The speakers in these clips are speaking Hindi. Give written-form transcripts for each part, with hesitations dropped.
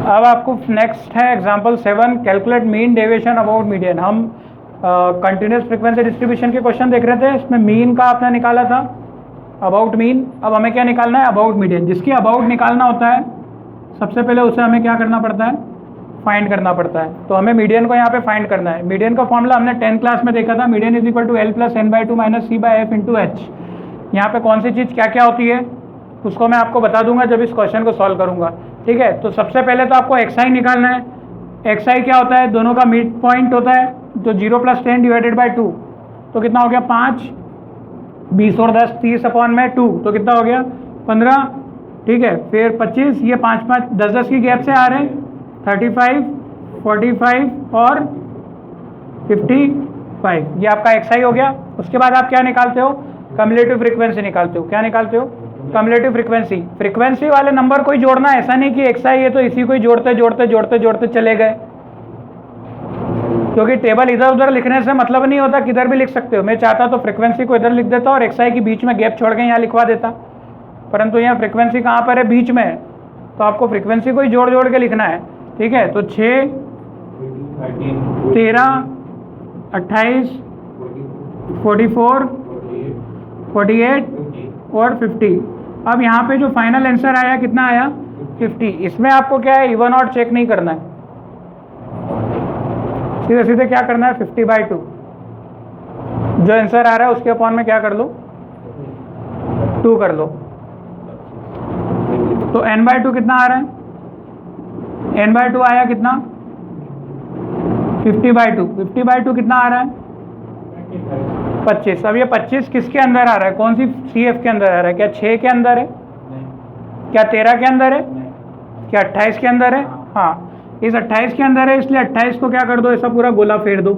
अब आपको नेक्स्ट है example 7, calculate mean deviation about median. हम कंटिन्यूस फ्रीक्वेंसी डिस्ट्रीब्यूशन के क्वेश्चन देख रहे थे, इसमें मीन का आपने निकाला था, अबाउट मीन। अब हमें क्या निकालना है? About median. जिसकी अबाउट निकालना होता है सबसे पहले उसे हमें क्या करना पड़ता है? फाइंड करना पड़ता है। तो हमें मीडियन को यहाँ पे फाइंड करना है। मीडियन का फॉर्मूला हमने 10th क्लास में देखा था, median is equal to L plus n/2 minus C/F into H। यहाँ पे कौन सी चीज़ क्या क्या होती है उसको मैं आपको बता दूंगा जब इस क्वेश्चन को सॉल्व करूंगा, ठीक है। तो सबसे पहले तो आपको xi निकालना है। xi क्या होता है? दोनों का मिड पॉइंट होता है, तो 0 + 10 डिवाइडेड बाई 2, तो कितना हो गया? 5, 20 और 10 30/2, तो कितना हो गया? 15, ठीक है। फिर 25, ये 5 10 की गैप से आ रहे हैं, 35, 45 और 55, ये आपका xi हो गया। उसके बाद आप क्या निकालते हो? कम्युलेटिव फ्रीक्वेंसी निकालते हो। क्या निकालते हो? Cumulative frequency. फ्रीक्वेंसी वाले नंबर को ही जोड़ना है, ऐसा नहीं कि xi है तो इसी को ही जोड़ते जोड़ते जोड़ते जोड़ते चले गए, क्योंकि टेबल इधर उधर लिखने से मतलब नहीं होता, किधर भी लिख सकते हो। मैं चाहता तो फ्रीक्वेंसी को इधर लिख देता और xi के बीच में गैप छोड़ के यहाँ लिखवा देता, परंतु यहाँ फ्रीक्वेंसी कहाँ पर है? बीच में है, तो आपको फ्रीक्वेंसी को ही जोड़ जोड़ के लिखना है, ठीक है। तो 6, 13, 28, 44, 48 और 50। अब यहाँ पे जो फाइनल आंसर आया कितना आया? 50। इसमें आपको क्या है? इवन ऑड चेक नहीं करना है, सीधे सीधे क्या करना है? 50/2 जो आंसर आ रहा है उसके अपॉन में क्या कर लो? 2 कर लो। तो n/2 कितना आ रहा है? n/2 आया कितना? 50/2। 50/2 कितना आ रहा है? 25। अब ये 25 किसके अंदर आ रहा है? कौन सी CF के अंदर आ रहा है? क्या 6 के अंदर है? क्या 13 के अंदर है? क्या 28 के अंदर है? हाँ, इस 28 के अंदर है, इसलिए 28 को क्या कर दो? ऐसा पूरा गोला फेर दो,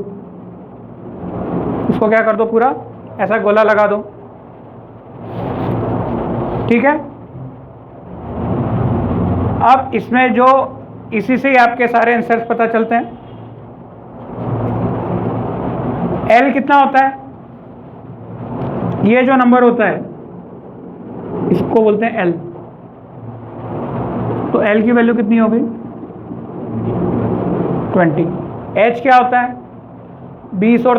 इसको क्या कर दो? पूरा ऐसा गोला लगा दो, ठीक है। अब इसमें जो इसी से ही आपके सारे आंसर्स पता चलते हैं। L कितना होता है? ये जो नंबर होता है इसको बोलते हैं L। तो L की वैल्यू कितनी हो गई? 20। H क्या होता है? 20 और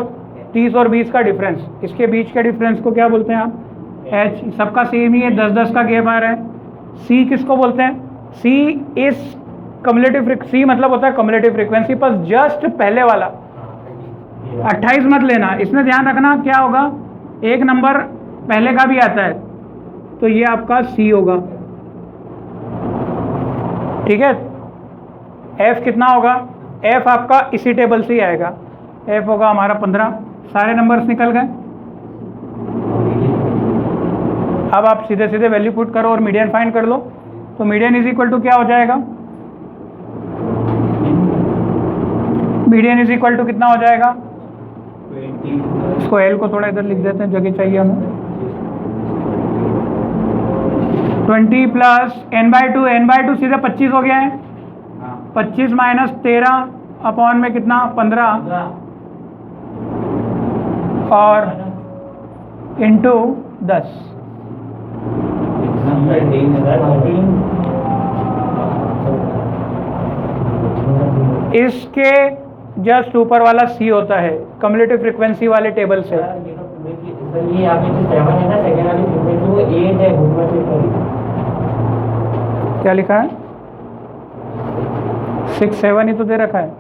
30 और 20 का डिफरेंस, इसके बीच के डिफरेंस को क्या बोलते हैं आप? H। सबका सेम ही है, 10-10 का गैप आ रहा है। C किसको बोलते हैं? C इस कम्युलेटिव C मतलब होता है कम्युलेटिव फ्रीक्वेंसी, पर जस्ट पहले वाला 28 मत लेना, इसमें ध्यान रखना क्या होगा? एक नंबर पहले का भी आता है, तो ये आपका C होगा, ठीक है। F कितना होगा? F आपका इसी टेबल से ही आएगा, F होगा हमारा 15। सारे नंबर्स निकल गए। अब आप सीधे सीधे वैल्यू पुट करो और मीडियन फाइंड कर लो। तो मीडियन इज इक्वल टू क्या हो जाएगा? मीडियन इज इक्वल टू कितना हो जाएगा? इसको L को थोड़ा इधर लिख देते हैं, जगह चाहिए हमें। 20 प्लस n/2, n/2 सीधे 25 हो गया है। 25 माइनस 13 अपॉन में कितना? 15 और इंटू 10। इसके जस्ट ऊपर वाला C होता है कम्युलेटिव फ्रीक्वेंसी वाले टेबल से। क्या लिखा है? 6, 7 ही तो दे रखा है।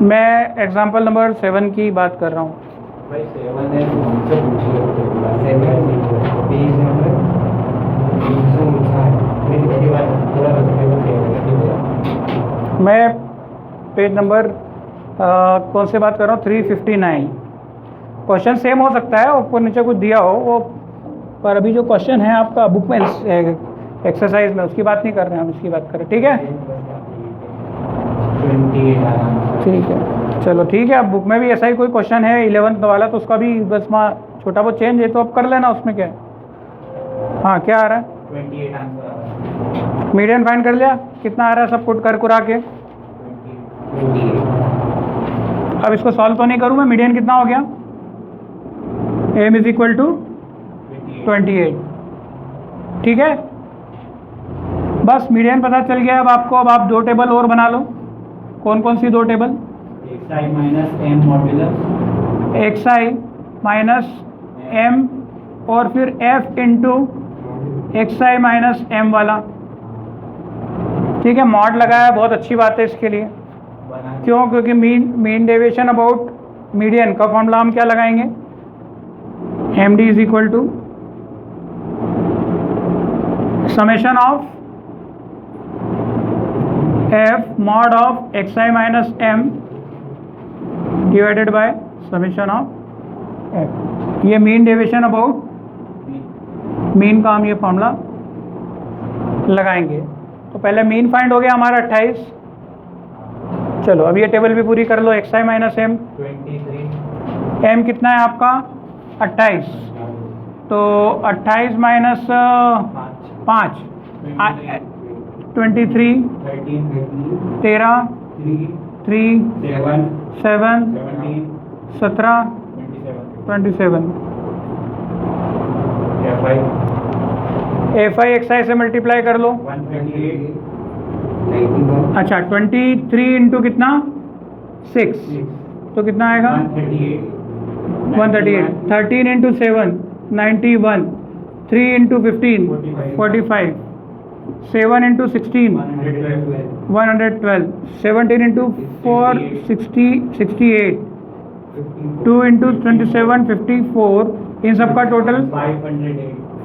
मैं एग्जांपल नंबर 7 की बात कर रहा हूँ। मैं पेज नंबर कौन से बात कर रहा हूँ? 359। क्वेश्चन सेम हो सकता है, ऊपर नीचे कुछ दिया हो वो, पर अभी जो क्वेश्चन है आपका बुक में एक्सरसाइज में, उसकी बात नहीं कर रहे हैं हम, इसकी बात कर रहे हैं, ठीक है। ठीक है, चलो ठीक है। अब बुक में भी ऐसा ही कोई क्वेश्चन है 11th वाला, तो उसका भी बस वहाँ छोटा बहुत चेंज है, तो अब कर लेना, उसमें क्या है। हाँ, क्या आ रहा है? 28 मीडियन फाइंड कर लिया, कितना आ रहा है सब पुट कर कुरा के। अब इसको सॉल्व तो नहीं करूँ मैं, मीडियन कितना हो गया? m इज इक्वल टू 28, ठीक है। बस मीडियन पता चल गया। अब आपको, अब आप दो टेबल और बना लो। कौन कौन सी दो table? xi minus m modulus X I minus M और फिर F into X I minus M वाला। ठीक है, मॉड लगाया, बहुत अच्छी बात है इसके लिए। बना क्यों? क्योंकि मीन डेविएशन अबाउट मीडियन का फॉर्मूला हम क्या लगाएंगे? M D is equal to summation of F mod of X I minus M divided by summation of F. ये मीन डेविएशन अबाउट मीन का हम ये फॉर्मूला लगाएंगे। तो पहले मीन फाइंड हो गया हमारा 28। चलो अब ये टेबल भी पूरी कर लो। X I minus M, 23 M कितना है आपका? 28। तो 28 माइनस 5 23, 13, 3, 7, 17, 27। एफ आई एक्स आई से मल्टीप्लाई कर लो। 128 अच्छा 23 इंटू कितना? 6, तो कितना आएगा? 138। 13 into 7 91, 3 into 15 45, 7 into 16 112, 17 into 4 68, 2 into 27 54। इन सब का टोटल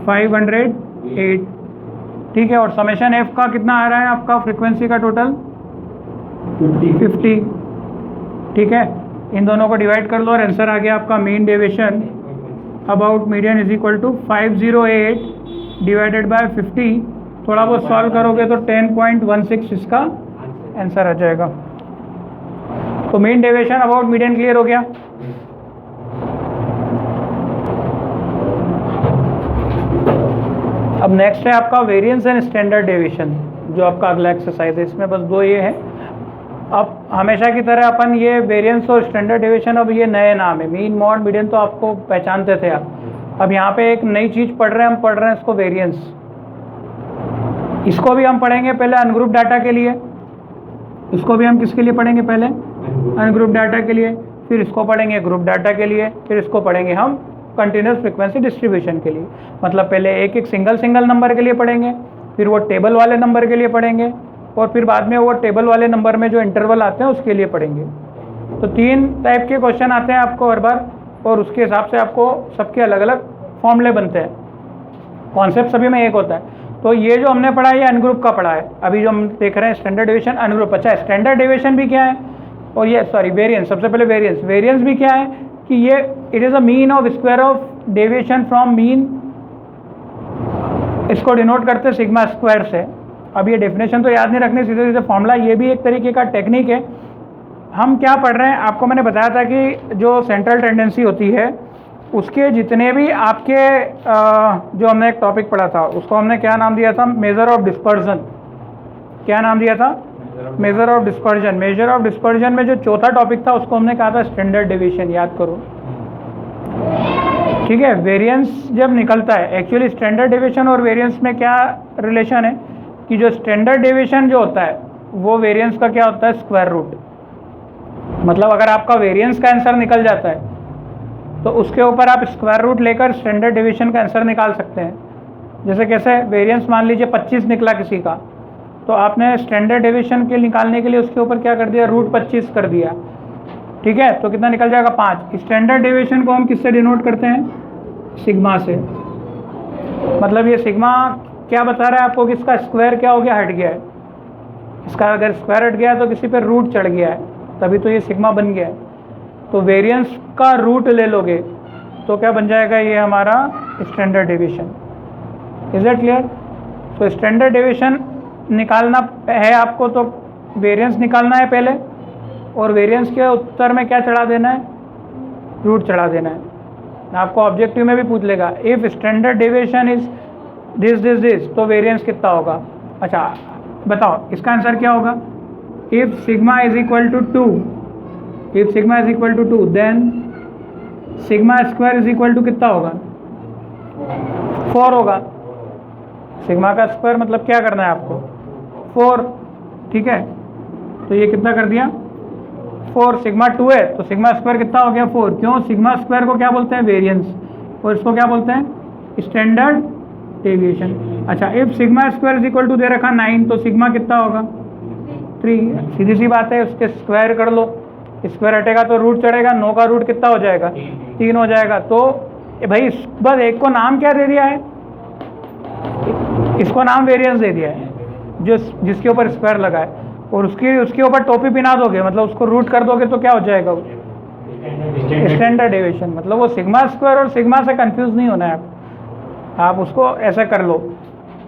508। ठीक है, और समेशन एफ का कितना आ रहा है आपका? फ्रीक्वेंसी का टोटल 50। ठीक है, इन दोनों को डिवाइड कर लो और आंसर आ गया आपका mean deviation about median is equal to 508 divided by 50। थोड़ा बहुत सॉल्व करोगे तो 10.16 इसका आंसर आ जाएगा। तो mean deviation about median clear हो गया। अब नेक्स्ट है आपका वेरिएंस एंड स्टैंडर्ड डेविएशन, जो आपका अगला एक्सरसाइज है। इसमें बस दो ये है। अब हमेशा की तरह अपन ये वेरिएंस और स्टैंडर्ड डेविएशन, अब ये नए नाम है। मीन मॉड मीडियन तो आपको पहचानते थे आप। अब यहाँ पे एक नई चीज़ पढ़ रहे हैं, हम पढ़ रहे हैं इसको वेरिएंस। इसको भी हम पढ़ेंगे पहले अनग्रुप डाटा के लिए। इसको भी हम किसके लिए पढ़ेंगे? पहले अनग्रुप डाटा के लिए, फिर इसको पढ़ेंगे ग्रुप डाटा के लिए, फिर इसको पढ़ेंगे हम कंटिन्यूस फ्रीक्वेंसी डिस्ट्रीब्यूशन के लिए। मतलब पहले एक एक सिंगल नंबर के लिए पढ़ेंगे, फिर वो टेबल वाले नंबर के लिए पढ़ेंगे, और फिर बाद में वो टेबल वाले नंबर में जो इंटरवल आते हैं उसके लिए पढ़ेंगे। तो 3 टाइप के क्वेश्चन आते हैं आपको हर बार, और उसके हिसाब से आपको सबके अलग अलग फॉर्मूले बनते हैं। कॉन्सेप्ट सभी में एक होता है। तो ये जो हमने पढ़ा है ये अनग्रुप का पढ़ा है। अभी जो हम देख रहे हैं स्टैंडर्ड डेविएशन अनग्रुप। अच्छा, स्टैंडर्ड डेविएशन भी क्या है? और ये सॉरी वेरिएंस, सबसे पहले वेरिएंस भी क्या है कि ये it is a mean of square of deviation from mean. इसको डिनोट करते हैं सिग्मा स्क्वायर से। अब ये डेफिनेशन तो याद नहीं रखनी, सीधे सीधे फॉर्मूला। ये भी एक तरीके का टेक्निक है। हम क्या पढ़ रहे हैं? आपको मैंने बताया था कि जो सेंट्रल टेंडेंसी होती है उसके जितने भी आपके जो हमने एक टॉपिक पढ़ा था उसको हमने क्या नाम दिया था? Measure of dispersion. क्या नाम दिया था? Measure of dispersion. Measure of dispersion में जो चौथा टॉपिक था उसको हमने कहा था स्टैंडर्ड डेविएशन। याद करो, ठीक है। वेरिएंस जब निकलता है, एक्चुअली स्टैंडर्ड डेविएशन और वेरिएंस में क्या रिलेशन है कि जो स्टैंडर्ड डेविएशन जो होता है वो वेरिएंस का क्या होता है? Square root. मतलब अगर आपका वेरिएंस का आंसर निकल जाता है तो उसके ऊपर आप स्क्वायर रूट लेकर स्टैंडर्ड डेविएशन का आंसर निकाल सकते हैं। जैसे कैसे? वेरिएंस मान लीजिए 25 निकला किसी का, तो आपने स्टैंडर्ड डेविएशन के निकालने के लिए उसके ऊपर क्या कर दिया? रूट 25 कर दिया। ठीक है, तो कितना निकल जाएगा? 5। स्टैंडर्ड डेविएशन को हम किससे डिनोट करते हैं? सिग्मा से। मतलब ये सिग्मा क्या बता रहा है आपको कि इसका स्क्वायर क्या हो गया? हट गया है। इसका अगर स्क्वायर हट गया है तो किसी पर रूट चढ़ गया है, तभी तो ये सिग्मा बन गया है। तो वेरिएंस का रूट ले लोगे तो क्या बन जाएगा? ये हमारा standard deviation. Is that clear? तो स्टैंडर्ड डेविएशन निकालना है आपको, तो वेरिएंस निकालना है पहले, और वेरिएंस के उत्तर में क्या चढ़ा देना है? रूट चढ़ा देना है। आपको ऑब्जेक्टिव में भी पूछ लेगा, if standard deviation is this, तो वेरिएंस कितना होगा? अच्छा बताओ, इसका आंसर क्या होगा? If sigma is equal to 2, if sigma is equal to 2 then sigma square is equal to कितना होगा? 4 होगा। सिग्मा का स्क्वायर मतलब क्या करना है आपको? 4, ठीक है, तो ये कितना कर दिया 4, सिग्मा 2 है तो सिग्मा स्क्वायर कितना हो गया 4, क्यों, सिग्मा स्क्वायर को क्या बोलते हैं वेरिएंस, और इसको क्या बोलते हैं स्टैंडर्ड डेविएशन। अच्छा, if sigma square is equal to दे रखा 9 तो सिग्मा कितना होगा 3, सीधी सी बात है, उसके स्क्वायर कर लो, स्क्वायर हटेगा तो रूट चढ़ेगा, 9 का रूट कितना हो जाएगा 3 हो जाएगा। तो भाई बस एक को नाम क्या दे दिया है, इसको नाम वेरिएंस दे दिया है जो जिसके ऊपर स्क्वायर लगा है, और उसके ऊपर टोपी पिना दोगे मतलब उसको रूट कर दोगे तो क्या हो जाएगा वो स्टैंडर्ड डेविएशन। मतलब वो सिग्मा स्क्वायर और सिग्मा से कंफ्यूज नहीं होना है आप उसको ऐसा कर लो।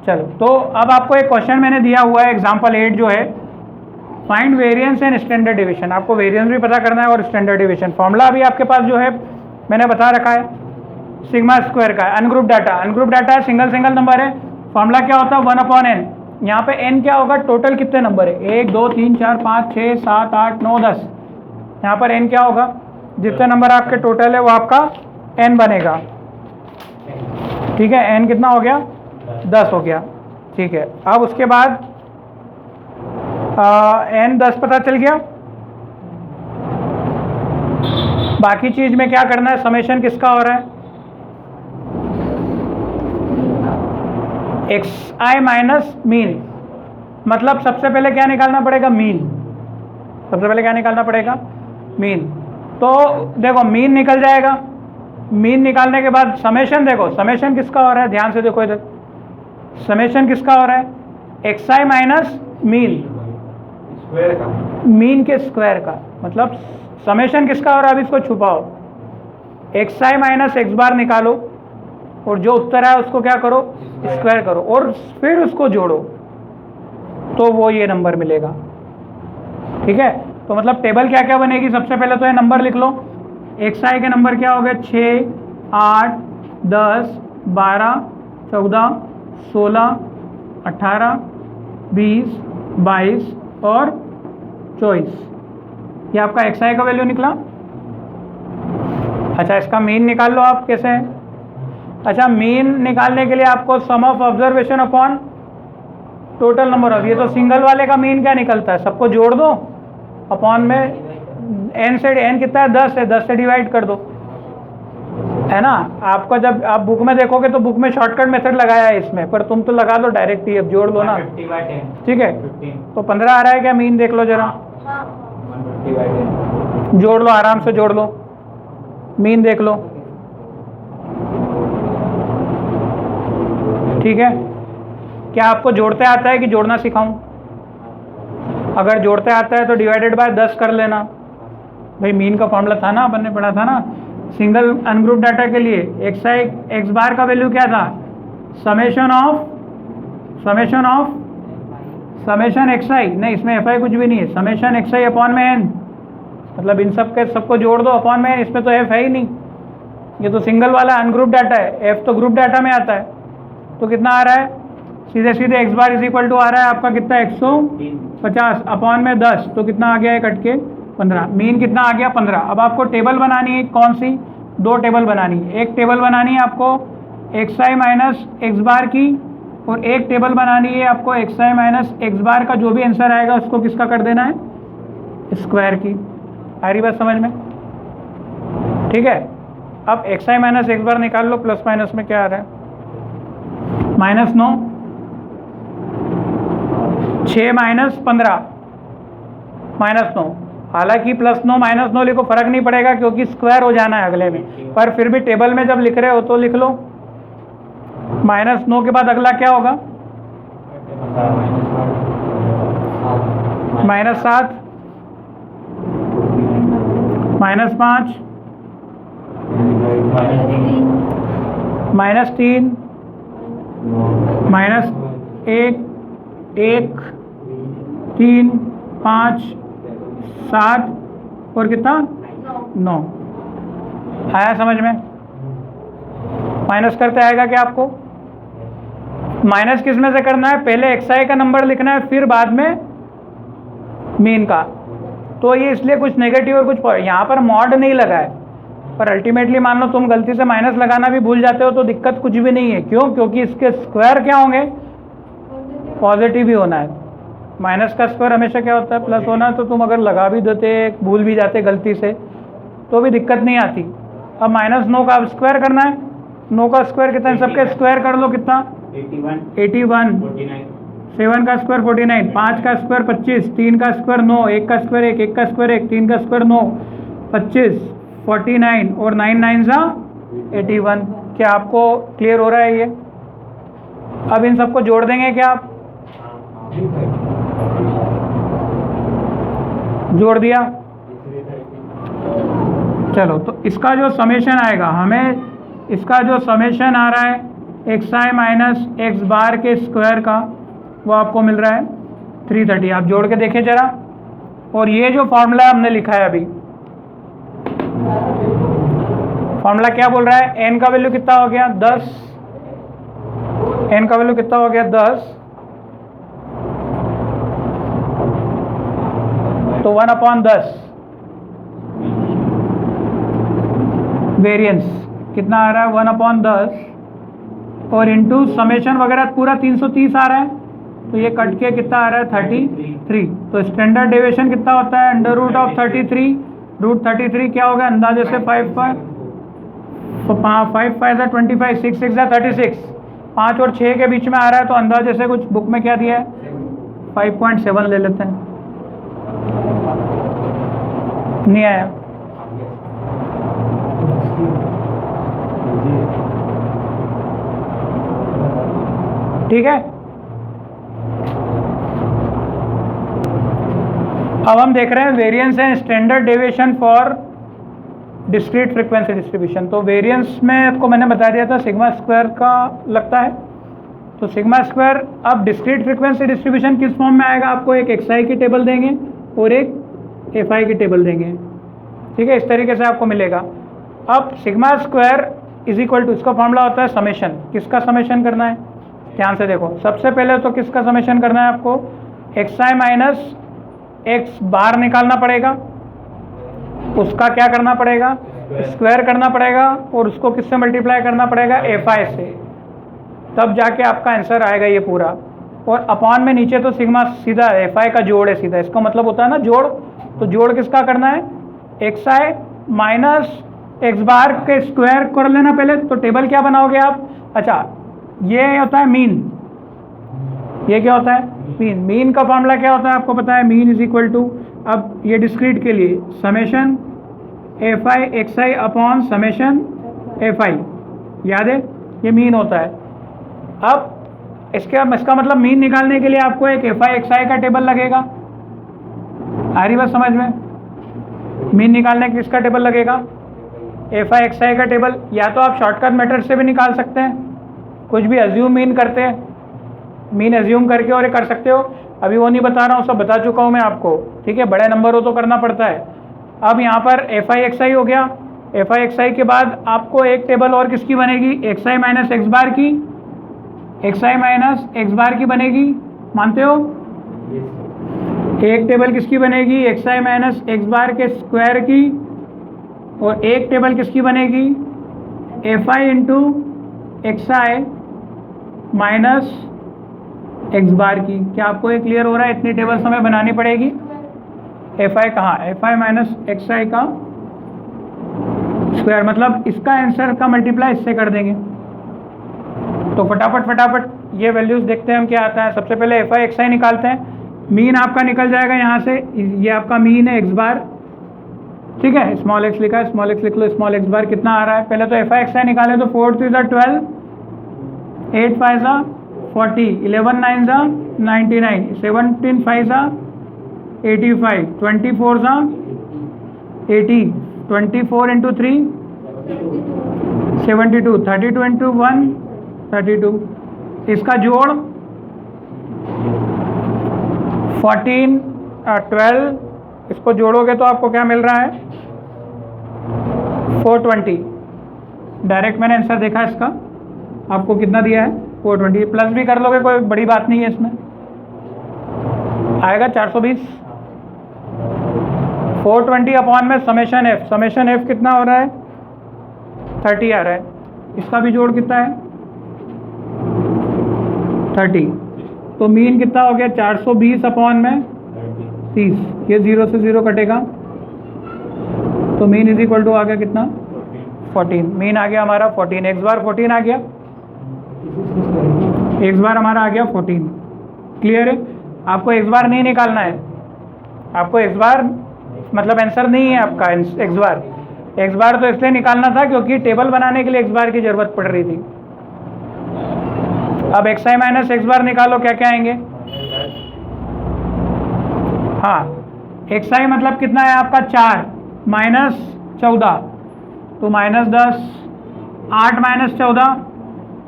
चलो, तो अब आपको एक क्वेश्चन मैंने दिया हुआ है एग्जाम्पल 8 जो है find variance and standard deviation. आपको वेरिएंस भी पता करना है और स्टैंडर्ड डेविएशन। फॉर्मूला अभी आपके पास जो है मैंने बता रखा है सिग्मा स्क्वायर का, अनग्रुप डाटा है, सिंगल नंबर है, फॉर्मूला क्या होता है 1/n। यहाँ पे n क्या होगा, टोटल कितने नंबर है 1 2 3 4 5 6 7 8 9 10, यहाँ पर n क्या होगा, जितने नंबर आपके टोटल है वो आपका n बनेगा, ठीक है, n कितना हो गया 10 हो गया, ठीक है। अब उसके बाद n 10 पता चल गया, बाकी चीज में क्या करना है, समेशन किसका हो रहा है xi माइनस मीन, मतलब सबसे पहले क्या निकालना पड़ेगा मीन, सबसे पहले क्या निकालना पड़ेगा मीन। तो देखो मीन निकल जाएगा, मीन निकालने के बाद समेशन, देखो समेशन किसका हो रहा है, ध्यान से देखो इधर, समेशन किसका हो रहा है xi माइनस मीन, स्क्वायर का, मीन के स्क्वायर का, मतलब समेशन किसका हो रहा है, अभी इसको छुपाओ, xi माइनस x बार निकालो और जो उत्तर है उसको क्या करो स्क्वायर करो और फिर उसको जोड़ो तो वो ये नंबर मिलेगा, ठीक है। तो मतलब टेबल क्या क्या बनेगी, सबसे पहले तो ये नंबर लिख लो, xi के नंबर क्या हो गए 6 8 10 12 14 16 18 20 22 और 24, ये आपका xi का वैल्यू निकला। अच्छा, इसका मीन निकाल लो आप, कैसे है, अच्छा मीन निकालने के लिए आपको sum of observation upon total number of, ये तो सिंगल वाले का मीन क्या निकलता है, सबको जोड़ दो अपॉन में n से, n कितना है 10 है, 10 से डिवाइड कर दो, है ना। आपको जब आप बुक में देखोगे तो बुक में शॉर्टकट मेथड लगाया है इसमें, पर तुम तो लगा लो डायरेक्ट ही, अब जोड़ लो ना, 50/10, ठीक है। 15, तो 15 आ रहा है क्या, मीन देख लो जरा, 150/10, जोड़ लो आराम से, जोड़ लो, मीन देख लो, ठीक है। क्या आपको जोड़ते आता है कि जोड़ना सिखाऊं, अगर जोड़ते आता है तो डिवाइडेड बाय 10 कर लेना, भाई मीन का फॉर्मूला था ना, अपन ने पढ़ा था ना सिंगल अनग्रुप डाटा के लिए, x बार का वैल्यू क्या था, समेशन xi, नहीं इसमें fi कुछ भी नहीं है, समेशन xi अपॉन में n, मतलब इन सब के सबको जोड़ दो अपॉन में n, इसमें तो f है ही नहीं, ये तो सिंगल वाला अनग्रुप डाटा है, f तो ग्रुप डाटा में आता है, तो कितना आ रहा है, सीधे सीधे x bar is equal to आ रहा है आपका कितना 150 अपॉन में 10, तो कितना आ गया है कट के 15, मीन कितना आ गया 15। अब आपको टेबल बनानी है, कौन सी, दो टेबल बनानी है, एक टेबल बनानी है आपको xi माइनस x बार की, और एक टेबल बनानी है आपको xi माइनस x बार का, जो भी आंसर आएगा उसको किसका कर देना है स्क्वायर की, आ रही बात समझ में, ठीक है। अब xi माइनस x बार निकाल लो, प्लस माइनस में क्या आ रहा है -9, 6 माइनस 15 -9, हालांकि +9 -9 लिखो फर्क नहीं पड़ेगा क्योंकि स्क्वायर हो जाना है अगले में, पर फिर भी टेबल में जब लिख रहे हो तो लिख लो, -9 के बाद अगला क्या होगा -7 -5 -3 -1 1 3 5 7 और कितना 9, आया समझ में, माइनस करते आएगा क्या आपको, माइनस किस में से करना है, पहले xi का नंबर लिखना है फिर बाद में मीन का, तो ये इसलिए कुछ नेगेटिव और कुछ, यहाँ पर मॉड नहीं लगा है, पर अल्टीमेटली मान लो तुम गलती से माइनस लगाना भी भूल जाते हो तो दिक्कत कुछ भी नहीं है, क्यों, क्योंकि इसके स्क्वायर क्या होंगे पॉजिटिव ही होना है, माइनस का स्क्वायर हमेशा क्या होता है, प्लस होना। तो तुम अगर लगा भी देते, भूल भी जाते गलती से, तो भी दिक्कत नहीं आती। अब माइनस 9 का अब स्क्वायर करना है। 9 का स्क्वायर कितना है, सबके स्क्वायर कर लो, कितना 81, 7 का स्क्वायर 49, 5 का स्क्वायर 25, 3 का स्क्वायर 9, 1 का स्क्वायर 1, 1 का स्क्वायर 1, 3 का स्क्वायर 9, 25, 49 और 9 9 सा 81। क्या आपको क्लियर हो रहा है ये? अब इन सबको जोड़ देंगे क्या आप? जोड़ दिया। चलो, तो इसका जो समेशन आएगा, हमें इसका जो समेशन आ रहा है x I minus X bar के स्क्वायर का, वो आपको मिल रहा है 330। आप जोड़ के देखें जरा। और ये जो फॉर्मूला हमने लिखा है अभी, फॉर्मूला क्या बोल रहा है, एन का वैल्यू कितना हो गया 10, एन का वैल्यू कितना हो गया 10, तो 1/10 वेरिएंस कितना आ रहा है 1/10 और इंटू समेशन वगैरह पूरा 330 आ रहा है, तो ये कट के कितना आ रहा है 33। तो स्टैंडर्ड डेविएशन कितना होता है अंडर रूट ऑफ 33, रूट 33 क्या होगा अंदाजे से 5 5 25, 6 6 36, 5 और 6 के बीच में आ रहा है, तो अंदाजे से कुछ बुक में क्या दिया है 5.7 ले लेते हैं। नहीं आया? ठीक है। अब हम देख रहे हैं variance and standard deviation for discrete frequency distribution. तो वेरिएंस में आपको मैंने बता दिया था सिग्मा स्क्वायर का लगता है। तो सिग्मा स्क्वायर अब डिस्क्रीट फ्रीक्वेंसी डिस्ट्रीब्यूशन किस फॉर्म में आएगा, आपको एक एक्सआई की टेबल देंगे और एक एफआई की टेबल देंगे। ठीक है, इस तरीके से आपको मिलेगा। अब sigma square is equal to, इसका फॉर्मूला होता है समेशन। किसका समेशन करना है, ध्यान से देखो। सबसे पहले तो किसका समेशन करना है आपको, एक्स आई माइनस एक्स बार निकालना पड़ेगा, उसका क्या करना पड़ेगा स्क्वायर करना पड़ेगा और उसको किससे मल्टीप्लाई करना पड़ेगा एफ आई से, तब जाके आपका आंसर आएगा ये पूरा। और अपॉन में नीचे तो सिग्मा सीधा एफ आई का जोड़ है सीधा, इसका मतलब होता है ना जोड़। तो जोड़ किसका करना है, x I minus X bar के स्क्वायर कर लेना पहले। तो टेबल क्या बनाओगे आप, अच्छा ये होता है मीन, ये क्या होता है मीन। मीन का फॉर्मूला क्या होता है आपको पता है, मीन इज इक्वल टू, अब ये डिस्क्रीट के लिए summation F I x I upon summation F I, याद है ये मीन होता है। अब इसका मतलब मीन निकालने के लिए आपको एक एफ आई एक्स आई का टेबल लगेगा। आ रही बात समझ में, मीन निकालने के किसका टेबल लगेगा, एफ आई एक्स आई का टेबल। या तो आप शॉर्टकट मेथड से भी निकाल सकते हैं, कुछ भी एज्यूम मीन करते हैं, मीन एज्यूम करके और ये कर सकते हो। अभी वो नहीं बता रहा हूँ, सब बता चुका हूँ मैं आपको। ठीक है, बड़े नंबर हो तो करना पड़ता है। अब यहाँ पर एफ आई एक्स आई हो गया। एफ आई एक्स आई के बाद आपको एक टेबल और किसकी बनेगी, X I minus X bar की, X I minus X bar की बनेगी, मानते हो। एक टेबल किसकी बनेगी, X I minus X bar के स्क्वायर की, और एक टेबल किसकी बनेगी F I into X I minus X bar की। क्या आपको ये क्लियर हो रहा है, इतनी टेबल्स हमें बनानी पड़ेगी। एफ आई कहाँ, एफ आई माइनस एक्स आई का स्क्वायर, मतलब इसका आंसर का मल्टीप्लाई इससे कर देंगे। तो फटाफट ये वैल्यूज देखते हैं हम क्या आता है। सबसे पहले एफ आई एक्स आई निकालते हैं। मीन आपका निकल जाएगा यहाँ से, ये आपका मीन है एक्स बार। ठीक है, स्मॉल एक्स लिखा है, स्मॉल एक्स लिख लो, स्मॉल एक्स बार कितना आ रहा है। पहले तो एफ आई एक्स आई निकालें, तो 4 3 12, 8 5 40, 11 9 99, 17 5 85, 24 80, 24 इंटू 3 72, 32 इंटू 1 32। इसका जोड़ 14 12, इसको जोड़ोगे तो आपको क्या मिल रहा है 420। डायरेक्ट मैंने आंसर देखा इसका, आपको कितना दिया है 420। प्लस भी कर लोगे, कोई बड़ी बात नहीं है इसमें, आएगा 420। 420 अपॉन में समेशन एफ, समेशन एफ कितना हो रहा है 30 आ रहा है। इसका भी जोड़ कितना है 30, तो मीन कितना हो गया 420 अपॉन में 30, ये 0 से 0 कटेगा तो मीन इज इक्वल टू आ गया कितना 14। मीन आ गया हमारा 14, एक्स बार 14 आ गया, एक्स बार हमारा आ गया 14। क्लियर है? आपको एक्स बार नहीं निकालना है, आपको एक्स बार मतलब आंसर नहीं है आपका एक्स बार। एक्स बार तो इसलिए निकालना था क्योंकि टेबल बनाने के लिए एक्स बार की जरूरत पड़ रही थी। अब एक्स आई माइनस एक्स बार निकालो, क्या क्या आएंगे? हाँ, एक्स आई मतलब कितना है आपका 4 माइनस 14 तो -10, 8 माइनस 14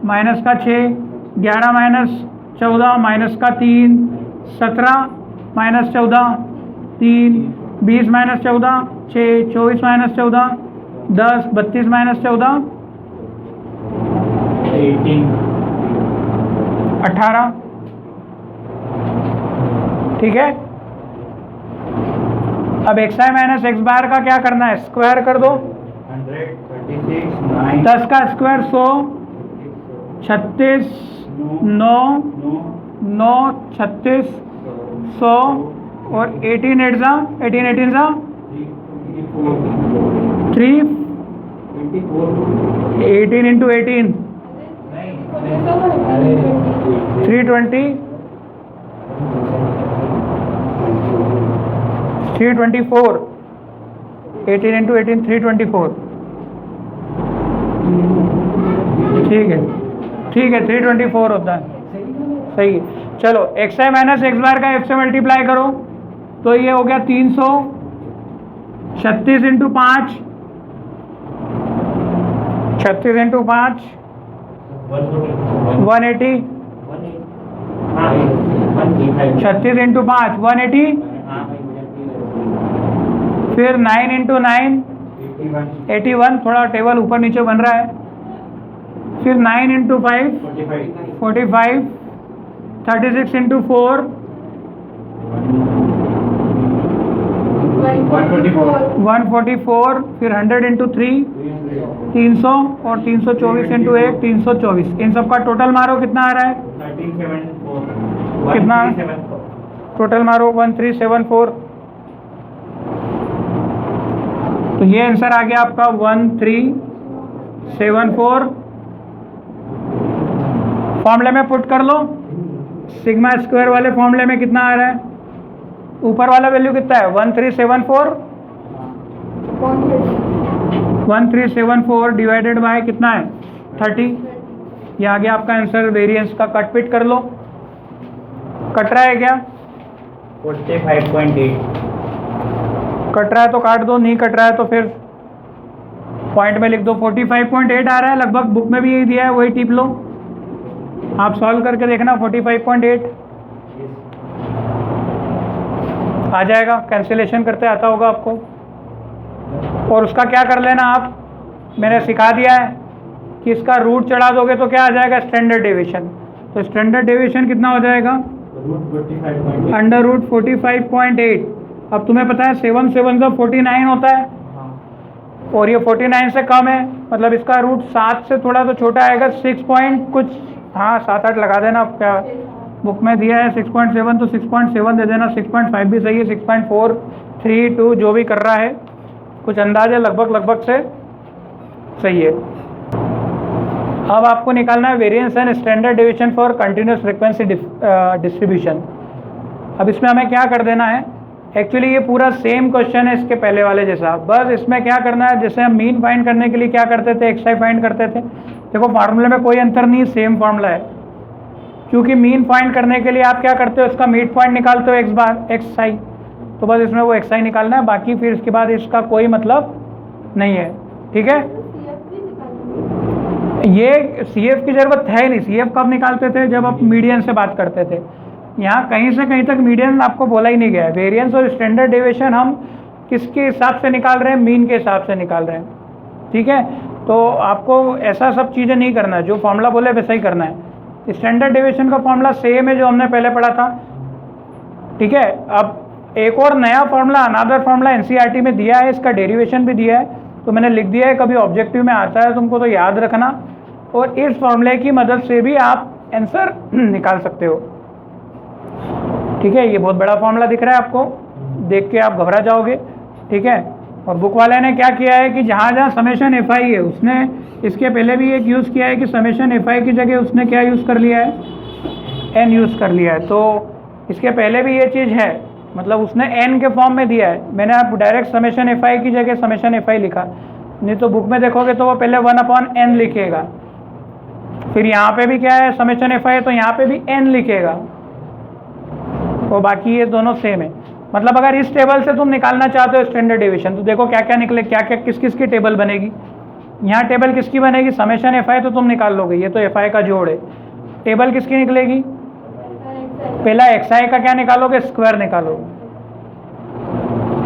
माइनस का 6, 11 माइनस 14 माइनस का 3, 17 माइनस 14 3, 20 माइनस 14 6, 24 माइनस 14 10, 32 माइनस 14 18। ठीक है, अब एक्स आई माइनस एक्स बार का क्या करना है? स्क्वायर कर दो। 10 का स्क्वायर 100, 36 9 9 36 100 और 18 8 जा 18 18 जा 3 18 इंटू 18 320 324 18 इंटू 18 324। ठीक है 324 होता है, सही है। चलो एक्स आई माइनस एक्स बार का एफ से मल्टीप्लाई करो तो ये हो गया 300, 36 इंटू 5 36 इंटू 5 180, 36 इंटू 5 180, फिर 9 इंटू 9 81, थोड़ा टेबल ऊपर नीचे बन रहा है, फिर 9 इंटू 5 45, 36 इंटू 4 144, फिर 100 इंटू 3 300 और 324 इंटू 1 324। इन सब का टोटल मारो कितना आ रहा है? 1374 कितना टोटल मारो? 1374। तो ये आंसर आ गया आपका 1374। फॉर्मूले में पुट कर लो, सिग्मा स्क्वायर वाले फॉर्मूले में कितना आ रहा है? ऊपर वाला वैल्यू कितना है? 1374 1374 डिवाइडेड बाय कितना है? 30। ये आ गया आपका आंसर। वेरिएंस का कट पिट कर लो, कट रहा है क्या? 45.8 कट रहा है तो काट दो, नहीं कट रहा है तो फिर पॉइंट में लिख दो। 45.8 आ रहा है लगभग, बुक में भी यही दिया है, वही टिप लो। आप सॉल्व करके देखना 45.8 आ जाएगा। कैंसिलेशन करते आता होगा आपको। और उसका क्या कर लेना आप, मैंने सिखा दिया है कि इसका रूट चढ़ा दोगे तो क्या आ जाएगा? Standard deviation. तो स्टैंडर्ड डेविएशन कितना हो जाएगा? Under root 45.8। अब तुम्हें पता है 7 7 से 49 होता है और ये 49 से कम है, मतलब इसका रूट 7 से थोड़ा तो छोटा आएगा, 6 पॉइंट कुछ, हाँ 7 8 लगा देना। आप क्या बुक में दिया है 6.7 तो 6.7 दे देना। 6.5 भी सही है, 6.4 3 2 जो भी कर रहा है कुछ अंदाज़ा लगभग से सही है। अब आपको निकालना है variance and standard deviation for continuous frequency distribution. अब इसमें हमें क्या कर देना है? एक्चुअली ये पूरा सेम क्वेश्चन है इसके पहले वाले जैसा, बस इसमें क्या करना है, जैसे हम मीन फाइंड करने के लिए क्या करते थे? एक्स आई फाइंड करते थे। देखो फार्मूले में कोई अंतर नहीं, सेम फार्मूला है। क्योंकि मीन फाइंड करने के लिए आप क्या करते हो? इसका मिड पॉइंट निकालते हो एक्स बार एक्स आई, तो बस इसमें वो एक्स आई निकालना है, बाकी फिर इसके बाद इसका कोई मतलब नहीं है। ठीक है, ये सी एफ की ज़रूरत है ही नहीं। सी एफ कब निकालते थे? जब आप मीडियन से बात करते थे। यहाँ कहीं से कहीं तक मीडियन आपको बोला ही नहीं गया है। वेरिएंस और स्टैंडर्ड डेविएशन हम किसके हिसाब से निकाल रहे हैं? मीन के हिसाब से निकाल रहे हैं। ठीक है, तो आपको ऐसा सब चीज़ें नहीं करना है, जो फॉर्मूला बोले वैसा ही करना है। स्टैंडर्ड डेविएशन का फॉर्मूला सेम है जो हमने पहले पढ़ा था। ठीक है, अब एक और नया फॉर्मूला, अनादर फॉर्मूला एनसीईआरटी में दिया है, इसका डेरिवेशन भी दिया है, तो मैंने लिख दिया है। कभी ऑब्जेक्टिव में आता है तुमको तो याद रखना, और इस फॉर्मूले की मदद से भी आप आंसर निकाल सकते हो। ठीक है, ये बहुत बड़ा फॉर्मूला दिख रहा है आपको, देख के आप घबरा जाओगे। ठीक है, और बुक वाले ने क्या किया है कि जहाँ जहाँ समेशन एफ आई है उसने इसके पहले भी एक यूज़ किया है कि समेशन एफ आई की जगह उसने क्या यूज़ कर लिया है, एन यूज़ कर लिया है। तो इसके पहले भी ये चीज़ है, मतलब उसने एन के फॉर्म में दिया है, मैंने आप डायरेक्ट समेशन एफ आई की जगह समेशन एफ आई लिखा, नहीं तो बुक में देखोगे तो वो पहले 1/n लिखेगा, फिर यहाँ पे भी क्या है समेशन एफ आई है तो यहाँ पे भी n लिखेगा, और बाकी ये दोनों सेम है। मतलब अगर इस टेबल से तुम निकालना चाहते हो स्टैंडर्ड डेविएशन, तो देखो क्या क्या निकले, क्या क्या किस किस की टेबल बनेगी। यहाँ टेबल किसकी बनेगी, समेशन एफ आई तो तुम निकाल लोगे, ये तो एफ आई का जोड़ है। टेबल किसकी निकलेगी, पहला एक्स आई का क्या निकालोगे, स्क्वायर निकालोगे।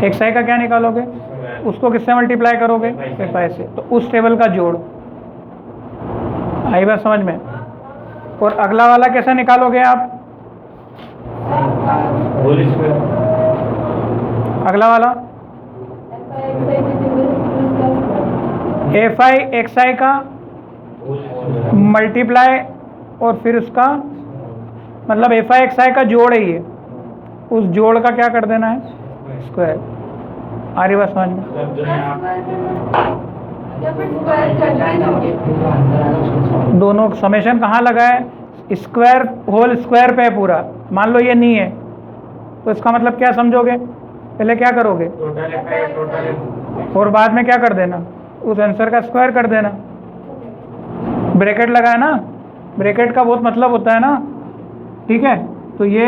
एक्स आई का क्या निकालोगे, उसको किससे मल्टीप्लाई करोगे, एफ आई से, तो उस टेबल का जोड़। आई बात समझ में। और अगला वाला कैसे निकालोगे आप, अगला वाला एफ आई एक्स आई का मल्टीप्लाई और फिर उसका मतलब एफ आई एक्स आई का जोड़ है ये, उस जोड़ का क्या कर देना है, स्क्वायर। आ रही बात समझ में। दोनों समेशन कहाँ लगा है, स्क्वायर होल स्क्वायर पे है पूरा। मान लो ये नहीं है तो इसका मतलब क्या समझोगे, पहले क्या करोगे और बाद में क्या कर देना, उस आंसर का स्क्वायर कर देना। ब्रैकेट लगा है ना, ब्रैकेट का बहुत मतलब होता है ना। ठीक है, तो ये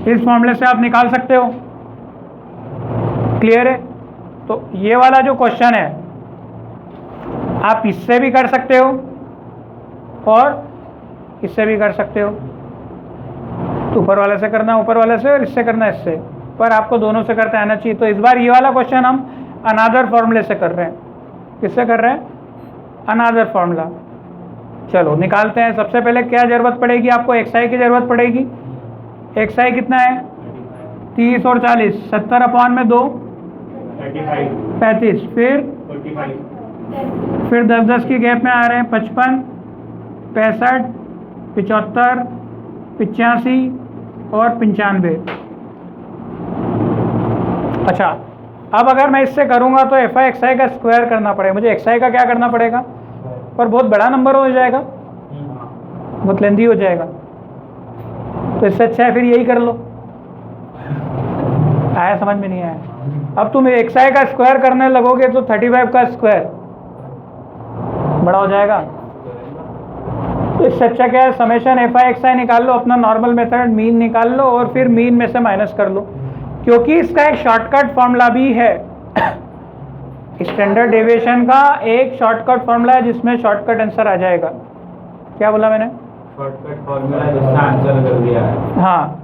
इस फॉर्मूले से आप निकाल सकते हो। क्लियर है। तो ये वाला जो क्वेश्चन है आप इससे भी कर सकते हो और इससे भी कर सकते हो। तो ऊपर वाले से करना ऊपर वाले से और इससे करना इससे, पर आपको दोनों से करते आना चाहिए। तो इस बार ये वाला क्वेश्चन हम अनादर फॉर्मूले से कर रहे हैं। किससे कर रहे हैं, अनादर फॉर्मूला। चलो निकालते हैं। सबसे पहले क्या जरूरत पड़ेगी आपको, एक्स आई की जरूरत पड़ेगी। एक्स आई कितना है, 30 और 40, 70/2 35, फिर 10-10 की गैप में आ रहे हैं 55, 65, 75, 85 और 95। अच्छा, अब अगर मैं इससे करूंगा तो एफ आई एक्स आई का स्क्वायर करना पड़ेगा, मुझे एक्स आई का क्या करना पड़ेगा, पर बहुत बड़ा नंबर हो जाएगा, बहुत लेंदी हो जाएगा। तो इससे अच्छा है फिर यही कर लो। आया समझ में नहीं आया। अब तुम एक्स आई का स्क्वायर करने लगोगे तो 35 का स्क्वायर बड़ा हो जाएगा। तो इससे अच्छा क्या है, समेशन एफ आई एक्स आई निकाल लो, अपना नॉर्मल मेथड मीन निकाल लो और फिर मीन में से माइनस कर लो, क्योंकि इसका एक शॉर्टकट फॉर्मूला भी है। स्टैंडर्ड डेविएशन का एक शॉर्टकट फॉर्मूला है जिसमें शॉर्टकट आंसर आ जाएगा। क्या बोला मैंने, शॉर्टकट फॉर्मूला जिसका आंसर कर दिया है। हाँ,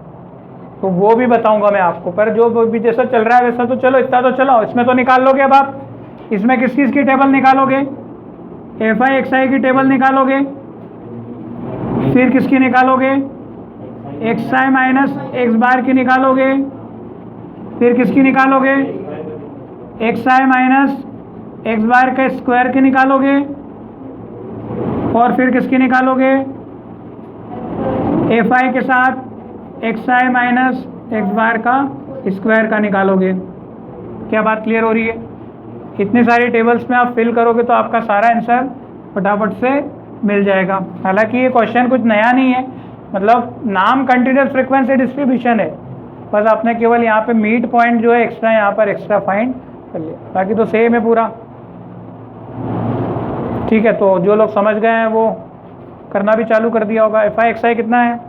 तो वो भी बताऊंगा मैं आपको, पर जो भी जैसा चल रहा है वैसा तो चलो, इतना तो चलो। इसमें तो निकाल लोगे अब आप, इसमें किस किस की टेबल निकालोगे, एफ आई एक्स आई की टेबल निकालोगे, फिर किसकी निकालोगे, x I minus X bar की निकालोगे, फिर किसकी निकालोगे, x I minus X bar के स्क्वायर की निकालोगे, और फिर किसकी निकालोगे, एफ आई के साथ एक्स आई माइनस एक्स बार का स्क्वायर का निकालोगे। क्या बात क्लियर हो रही है। इतनी सारी टेबल्स में आप फिल करोगे तो आपका सारा आंसर फटाफट से मिल जाएगा। हालांकि ये क्वेश्चन कुछ नया नहीं है, मतलब नाम कंटिन्यूस फ्रीक्वेंसी डिस्ट्रीब्यूशन है, बस आपने केवल यहाँ पे मीड पॉइंट जो है एक्स्ट्रा यहाँ पर एक्स्ट्रा फाइंड कर लिया, बाकी तो सेम है पूरा। ठीक है, तो जो लोग समझ गए हैं वो करना भी चालू कर दिया होगा। एफ आई एक्स आई कितना है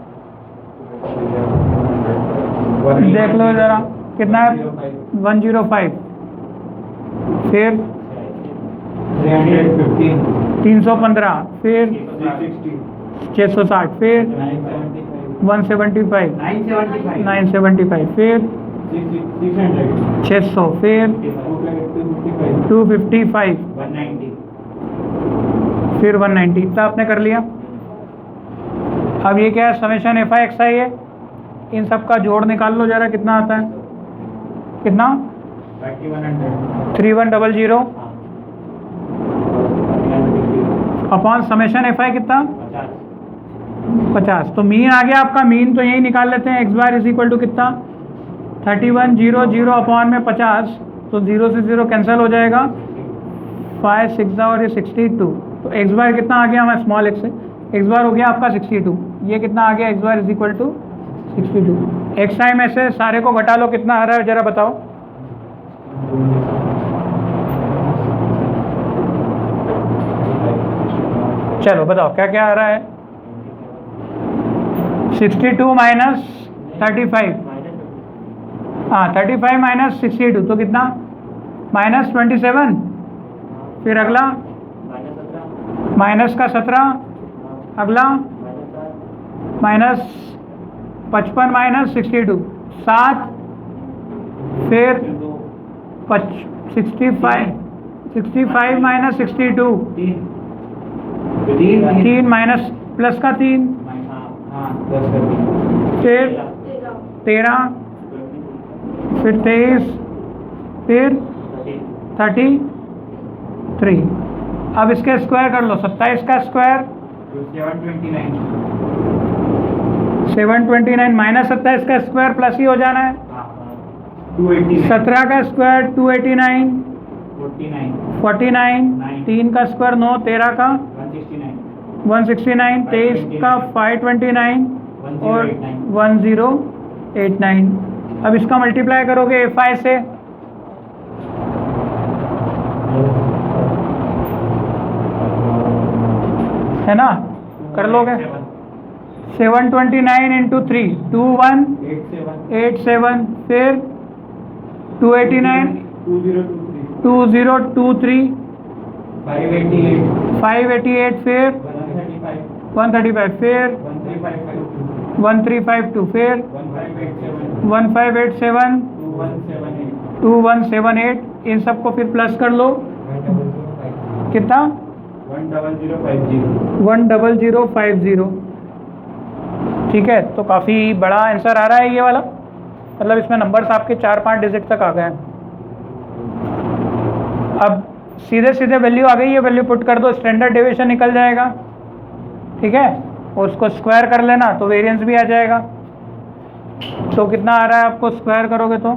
देख लो जरा, कितना है, 105, फिर 315, फिर 660, फिर 175, 975, फिर 600, फिर 255, फिर 190। इतना आपने कर लिया। अब ये क्या है, समेशन एफ आई एक्स आई है, इन सब का जोड़ निकाल लो जरा, कितना आता है, कितना, 3100 अपॉन समेशन एफ आई कितना, 50। तो मीन आ गया आपका, मीन तो यही निकाल लेते हैं। X bar is equal to कितना, 31 0 0 अपॉन में 50, तो 0 से 0 कैंसिल हो जाएगा, 5 6 और ये 62। तो एक्स बार कितना आ गया हमारा स्मॉल एक्स से, एक्स बार हो गया आपका 62। ये कितना आ गया, X bar is equal to 62। X time ऐसे सारे को घटा लो, कितना आ रहा है जरा बताओ। चलो बताओ क्या क्या आ रहा है। 62 माइनस 35, हाँ 35 माइनस 62 तो कितना, माइनस 27। फिर अगला माइनस का 17, अगला माइनस 55 माइनस 62 7, फिर 65 माइनस 62 3 माइनस प्लस का 3, फिर 13, फिर 23, फिर 33। अब इसके स्क्वायर कर लो, 27 का स्क्वायर 729 माइनस 27 का स्क्वायर प्लस ही हो जाना है, 17 का स्क्वायर 289 49, 3 का स्क्वायर 9, 13 का 169, 23 का 529 और 1089। अब इसका मल्टीप्लाई करोगे A5 से, है ना, कर लोगे। 729 इंटू 3 2187, फिर 289 2023 588, फिर 135, फिर 1352, फिर 1587 2178। इन सबको फिर प्लस कर लो, कितना 10050। ठीक है, तो काफ़ी बड़ा आंसर आ रहा है ये वाला, मतलब इसमें नंबर्स आपके 4-5 डिजिट तक आ गए हैं। अब सीधे सीधे वैल्यू आ गई है, वैल्यू पुट कर दो, स्टैंडर्ड डेविएशन निकल जाएगा। ठीक है, और उसको स्क्वायर कर लेना तो वेरिएंस भी आ जाएगा। तो कितना आ रहा है आपको, स्क्वायर करोगे तो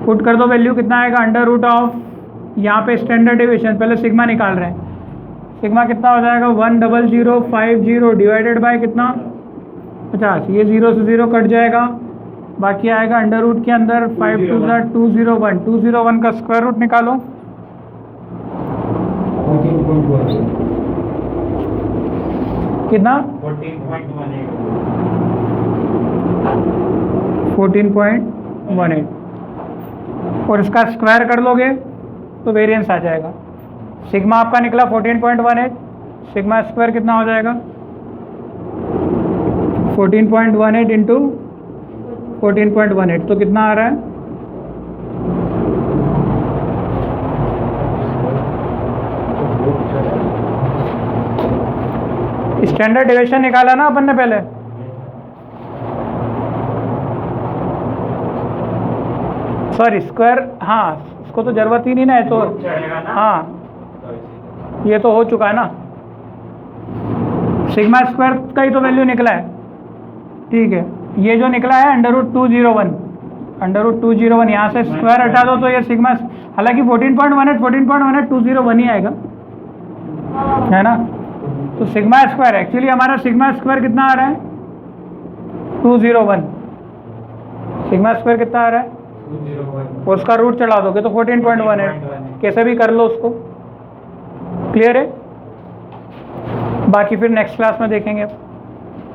पुट कर दो, वैल्यू कितना आएगा, अंडर रूट ऑफ, यहाँ पे स्टैंडर्ड डेविएशन पहले सिग्मा निकाल रहे हैं, सिग्मा कितना हो जाएगा 10050 डिवाइडेड बाय कितना 50। ये 0 से 0 कट जाएगा, बाकी आएगा अंडर रूट के अंदर 5 2 201, 201 का स्क्वायर रूट निकालो, 14.18 कितना 14.18, और इसका स्क्वायर कर लोगे तो वेरिएंस आ जाएगा। सिग्मा आपका निकला 14.18, सिग्मा स्क्वायर कितना हो जाएगा 14.18 इंटू 14.18, तो कितना आ रहा है, स्टैंडर्ड डेविएशन निकाला ना अपन ने पहले, सॉरी स्क्वायर, हाँ इसको तो जरूरत ही नहीं ना है, तो हाँ ये तो हो चुका है ना, सिग्मा स्क्वायर का ही तो वैल्यू निकला है। ठीक है, ये जो निकला है अंडर रूट 201, यहाँ से स्क्वायर हटा दो तो ये सिग्मा, हालांकि 14.18 201 ही आएगा, है ना। तो सिग्मा स्क्वायर, एक्चुअली हमारा सिग्मा स्क्वायर कितना आ रहा है 201, सिग्मा स्क्वायर कितना आ रहा है, और उसका रूट चढ़ा दोगे तो 14.18, कैसे भी कर लो उसको। क्लियर है, बाकी फिर नेक्स्ट क्लास में देखेंगे।